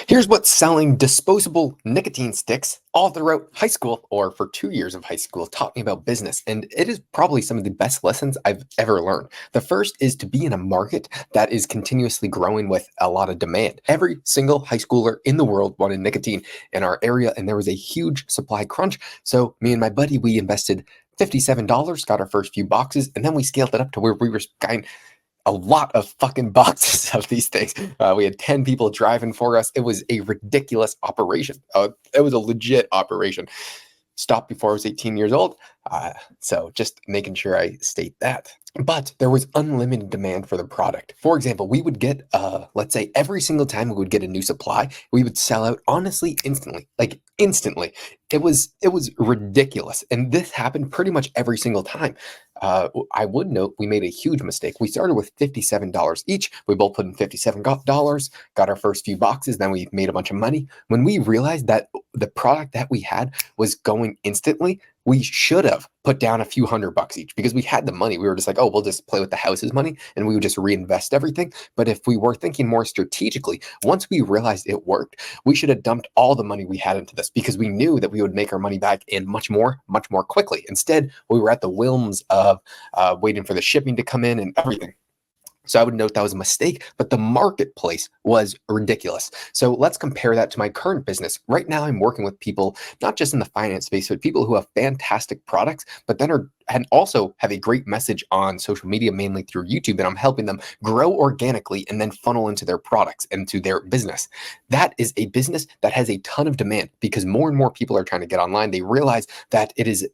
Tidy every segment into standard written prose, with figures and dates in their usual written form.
Here's what selling disposable nicotine sticks all throughout high school, or for 2 years of high school, taught me about business. And it is probably some of the best lessons I've ever learned. The first is to be in a market that is continuously growing with a lot of demand. Every single high schooler in the world wanted nicotine in our area, and there was a huge supply crunch. So me and my buddy, we invested $57, got our first few boxes, and then we scaled it up to where we were buying a lot of fucking boxes of these things. We had 10 people driving for us. It was a ridiculous operation. It was a legit operation. Stopped before I was 18 years old. So just making sure I state that. But there was unlimited demand for the product. For example, we would get, let's say every single time we would get a new supply, we would sell out honestly instantly, like instantly. It was ridiculous. And this happened pretty much every single time. I would note we made a huge mistake. We started with $57 each. We both put in $57, got our first few boxes, then we made a bunch of money. When we realized that the product that we had was going instantly, we should have put down a few $100 each because we had the money. We were just like, oh, we'll just play with the house's money and we would just reinvest everything. But if we were thinking more strategically, once we realized it worked, we should have dumped all the money we had into this because we knew that we would make our money back in much more quickly. Instead, we were at the whims of waiting for the shipping to come in and everything. So I would note that was a mistake, but the marketplace was ridiculous. So let's compare that to my current business. Right now, I'm working with people, not just in the finance space, but people who have fantastic products, but then and also have a great message on social media, mainly through YouTube, and I'm helping them grow organically and then funnel into their products, into their business. That is a business that has a ton of demand because more and more people are trying to get online. They realize that it is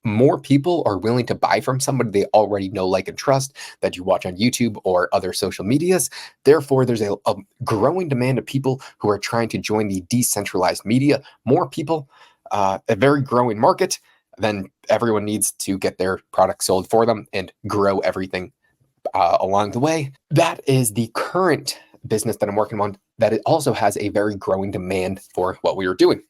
more people are willing to buy from somebody they already know, like, and trust that you watch on YouTube or other social medias. Therefore, there's a growing demand of people who are trying to join the decentralized media. More people, a very growing market. Then everyone needs to get their products sold for them and grow everything along the way. That is the current business that I'm working on, that it also has a very growing demand for what we are doing.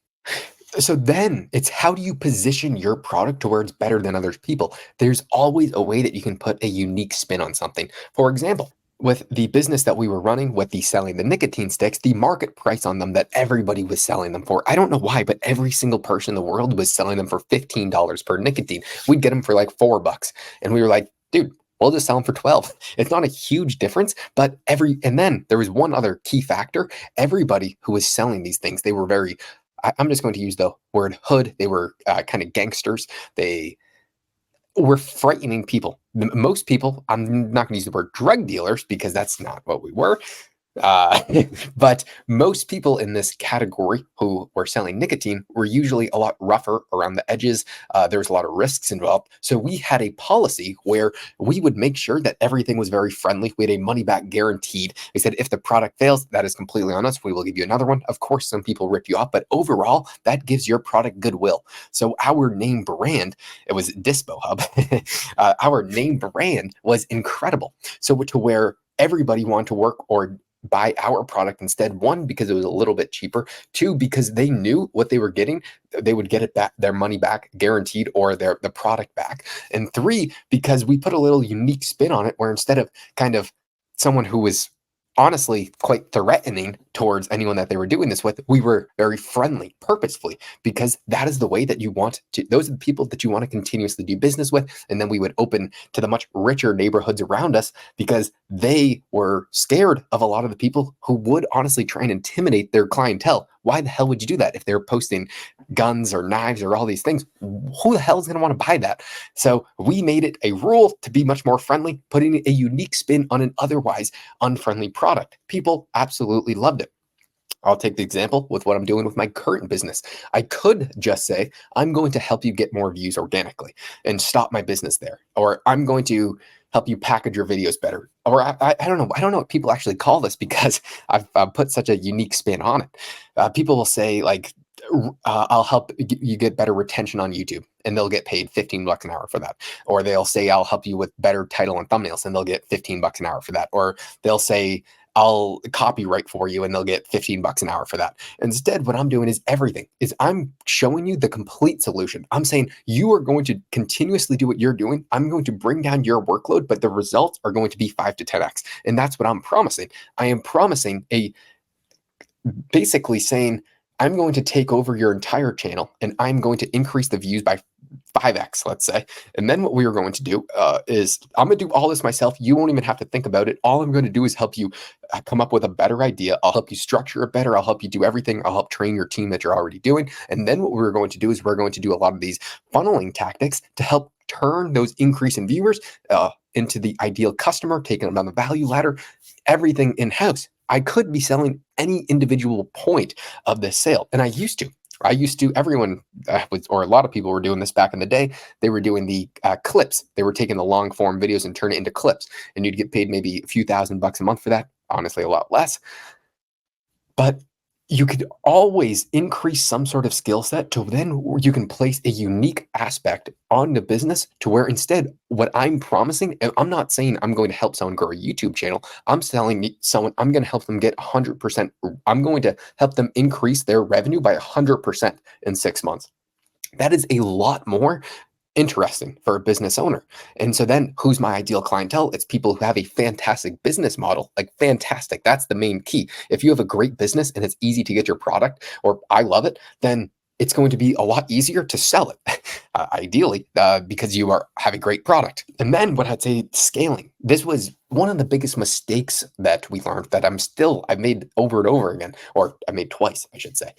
So then it's how do you position your product to where it's better than other people? There's always a way that you can put a unique spin on something. For example, with the business that we were running with the selling the nicotine sticks, the market price on them that everybody was selling them for, I don't know why, but every single person in the world was selling them for $15 per nicotine. We'd get them for like $4. And we were like, dude, we'll just sell them for 12. It's not a huge difference, but and then there was one other key factor. Everybody who was selling these things, they were very, I'm just going to use the word hood. They were kind of gangsters. They were frightening people. Most people, I'm not going to use the word drug dealers because that's not what we were. Uh, but most people in this category who were selling nicotine were usually a lot rougher around the edges. There was a lot of risks involved. So we had a policy where we would make sure that everything was very friendly. We had a money back guaranteed. We said, if the product fails, that is completely on us. We will give you another one. Of course, some people rip you off, but overall, that gives your product goodwill. So our name brand, it was Dispo Hub. Our name brand was incredible. So to where everybody wanted to work or buy our product instead. One, because it was a little bit cheaper. Two, because they knew what they were getting. They would get it back, their money back guaranteed, or the product back. And three, because we put a little unique spin on it, where instead of kind of someone who was honestly quite threatening towards anyone that they were doing this with, we were very friendly, purposefully, because that is the way that you want to, those are the people that you want to continuously do business with. And then we would open to the much richer neighborhoods around us because they were scared of a lot of the people who would honestly try and intimidate their clientele. Why the hell would you do that if they're posting guns or knives or all these things? Who the hell is going to want to buy that? So we made it a rule to be much more friendly, putting a unique spin on an otherwise unfriendly product. People absolutely loved it. I'll take the example with what I'm doing with my current business. I could just say, I'm going to help you get more views organically and stop my business there. Or I'm going to help you package your videos better. Or I don't know. I don't know what people actually call this because I've put such a unique spin on it. People will say like, I'll help you get better retention on YouTube, and they'll get paid $15 an hour for that. Or they'll say, I'll help you with better title and thumbnails, and they'll get $15 an hour for that. Or they'll say, I'll copyright for you, and they'll get $15 an hour for that. Instead, what I'm doing is everything. I'm showing you the complete solution. I'm saying you are going to continuously do what you're doing. I'm going to bring down your workload, but the results are going to be 5 to 10x. And that's what I'm promising. I am promising a basically saying, I'm going to take over your entire channel and I'm going to increase the views by 5x, let's say. And then what we were going to do is I'm going to do all this myself. You won't even have to think about it. All I'm going to do is help you come up with a better idea. I'll help you structure it better. I'll help you do everything. I'll help train your team that you're already doing. And then what we're going to do is we're going to do a lot of these funneling tactics to help turn those increase in viewers into the ideal customer, taking them down the value ladder, everything in house. I could be selling any individual point of this sale, and I used to. Everyone was, or a lot of people were doing this back in the day. They were doing the clips. They were taking the long form videos and turn it into clips, and you'd get paid maybe a few $1,000s a month for that. Honestly, a lot less. But you could always increase some sort of skill set to then you can place a unique aspect on the business to where instead what I'm promising, and I'm not saying I'm going to help someone grow a YouTube channel. I'm telling someone I'm going to help them get 100%. I'm going to help them increase their revenue by 100% in 6 months. That is a lot more interesting for a business owner. And so then who's my ideal clientele? It's people who have a fantastic business model, like fantastic. That's the main key. If you have a great business and it's easy to get your product, or I love it, then it's going to be a lot easier to sell it, ideally, because you have a great product. And then what I'd say, scaling. This was one of the biggest mistakes that we learned that I've made over and over again, or I made twice, I should say.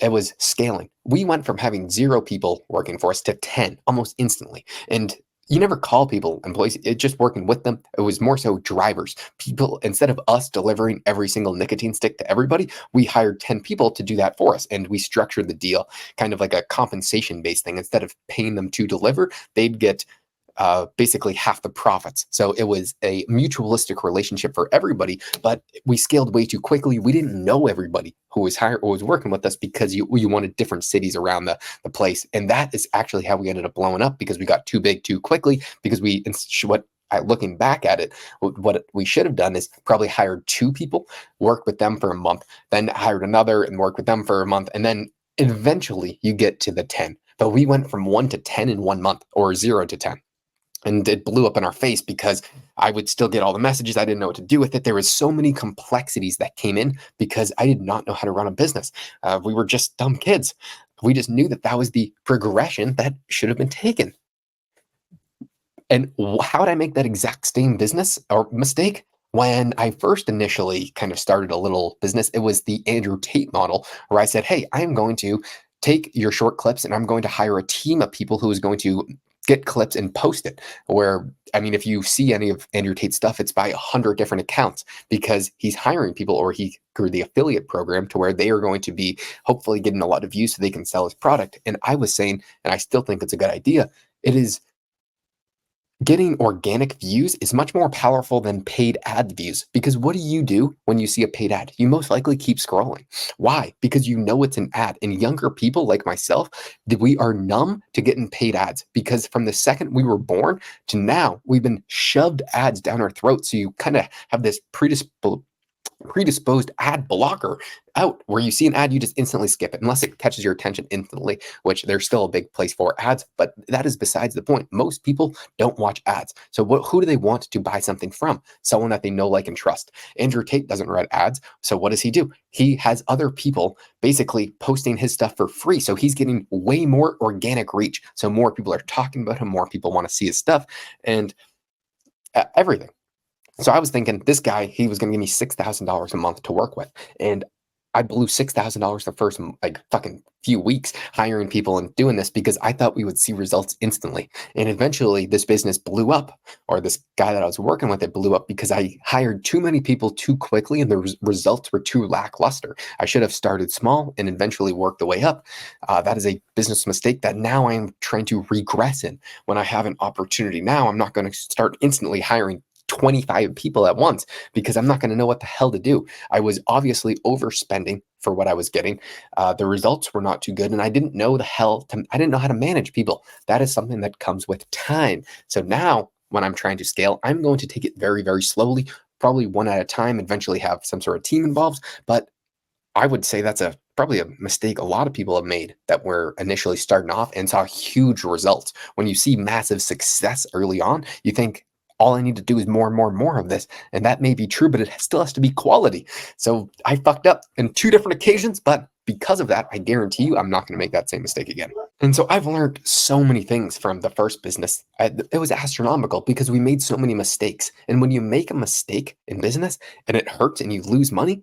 It was scaling. We went from having 0 people working for us to 10 almost instantly. And you never call people employees, it's just working with them. It was more so drivers. People, instead of us delivering every single nicotine stick to everybody, we hired 10 people to do that for us. And we structured the deal kind of like a compensation based thing. Instead of paying them to deliver, they'd get basically half the profits. So it was a mutualistic relationship for everybody, but we scaled way too quickly. We didn't know everybody who was hired or was working with us because you wanted different cities around the place. And that is actually how we ended up blowing up, because we got too big too quickly, because looking back at it, what we should have done is probably hired 2 people, worked with them for a month, then hired another and worked with them for a month. And then eventually you get to the 10. But we went from 1 to 10 in 1 month, or 0 to 10. And it blew up in our face because I would still get all the messages. I didn't know what to do with it. There was so many complexities that came in because I did not know how to run a business. We were just dumb kids. We just knew that was the progression that should have been taken. And how did I make that exact same business or mistake? When I first initially kind of started a little business, it was the Andrew Tate model, where I said, hey, I am going to take your short clips and I'm going to hire a team of people who is going to get clips and post it. Where, I mean, if you see any of Andrew Tate's stuff, it's by 100 different accounts, because he's hiring people, or he grew the affiliate program to where they are going to be hopefully getting a lot of views so they can sell his product. And I was saying, and I still think it's a good idea, it is getting organic views is much more powerful than paid ad views, because what do you do when you see a paid ad? You most likely keep scrolling. Why? Because you know it's an ad. And younger people like myself, we are numb to getting paid ads, because from the second we were born to now, we've been shoved ads down our throat. So you kind of have this predisposed ad blocker out, where you see an ad, you just instantly skip it unless it catches your attention instantly, which there's still a big place for ads, but that is besides the point. Most people don't watch ads. So who do they want to buy something from? Someone that they know, like, and trust. Andrew Tate doesn't write ads. So what does he do? He has other people basically posting his stuff for free. So he's getting way more organic reach. So more people are talking about him, more people want to see his stuff, and everything. So I was thinking, this guy, he was going to give me $6,000 a month to work with. And I blew $6,000 the first fucking few weeks hiring people and doing this, because I thought we would see results instantly. And eventually this business blew up, or this guy that I was working with, it blew up because I hired too many people too quickly and the results were too lackluster. I should have started small and eventually worked the way up. That is a business mistake that now I'm trying to regress in. When I have an opportunity now, I'm not going to start instantly hiring 25 people at once, because I'm not going to know what the hell to do. I was obviously overspending for what I was getting. The results were not too good, and I didn't know I didn't know how to manage people. That is something that comes with time. So now when I'm trying to scale, I'm going to take it very, very slowly, probably one at a time, eventually have some sort of team involved. But I would say that's probably a mistake a lot of people have made, that were initially starting off and saw huge results. When you see massive success early on, you think, all I need to do is more and more and more of this. And that may be true, but it still has to be quality. So I fucked up in two different occasions, but because of that, I guarantee you I'm not going to make that same mistake again. And so I've learned so many things from the first business. It was astronomical because we made so many mistakes. And when you make a mistake in business and it hurts and you lose money,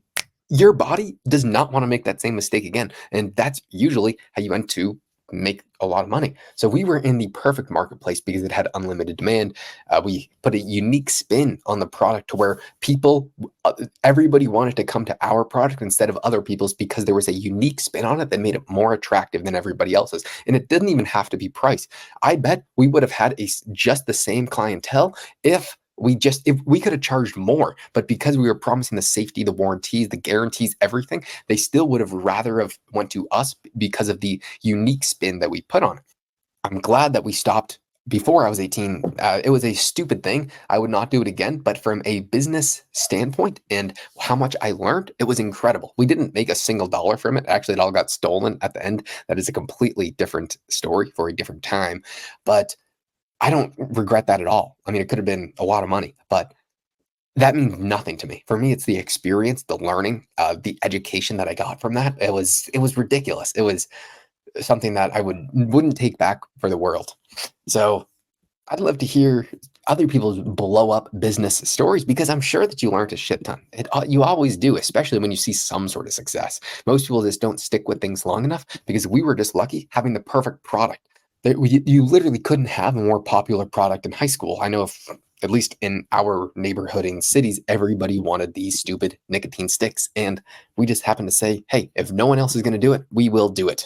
your body does not want to make that same mistake again. And that's usually how you end to make a lot of money. So we were in the perfect marketplace because it had unlimited demand. We put a unique spin on the product to where everybody wanted to come to our product instead of other people's because there was a unique spin on it that made it more attractive than everybody else's. And it didn't even have to be price. I bet we would have had just the same clientele if we could have charged more, but because we were promising the safety, the warranties, the guarantees, everything, they still would have rather have went to us because of the unique spin that we put on it. I'm glad that we stopped before I was 18. It was a stupid thing. I would not do it again, but from a business standpoint and how much I learned, it was incredible. We didn't make a single dollar from it. Actually, it all got stolen at the end. That is a completely different story for a different time, but I don't regret that at all. I mean, it could have been a lot of money, but that means nothing to me. For me, it's the experience, the learning, the education that I got from that. It was ridiculous. It was something that I wouldn't take back for the world. So I'd love to hear other people's blow up business stories because I'm sure that you learned a shit ton. You always do, especially when you see some sort of success. Most people just don't stick with things long enough because we were just lucky having the perfect product. You literally couldn't have a more popular product in high school. I know if, at least in our neighborhood in cities, everybody wanted these stupid nicotine sticks. And we just happened to say, hey, if no one else is going to do it, we will do it.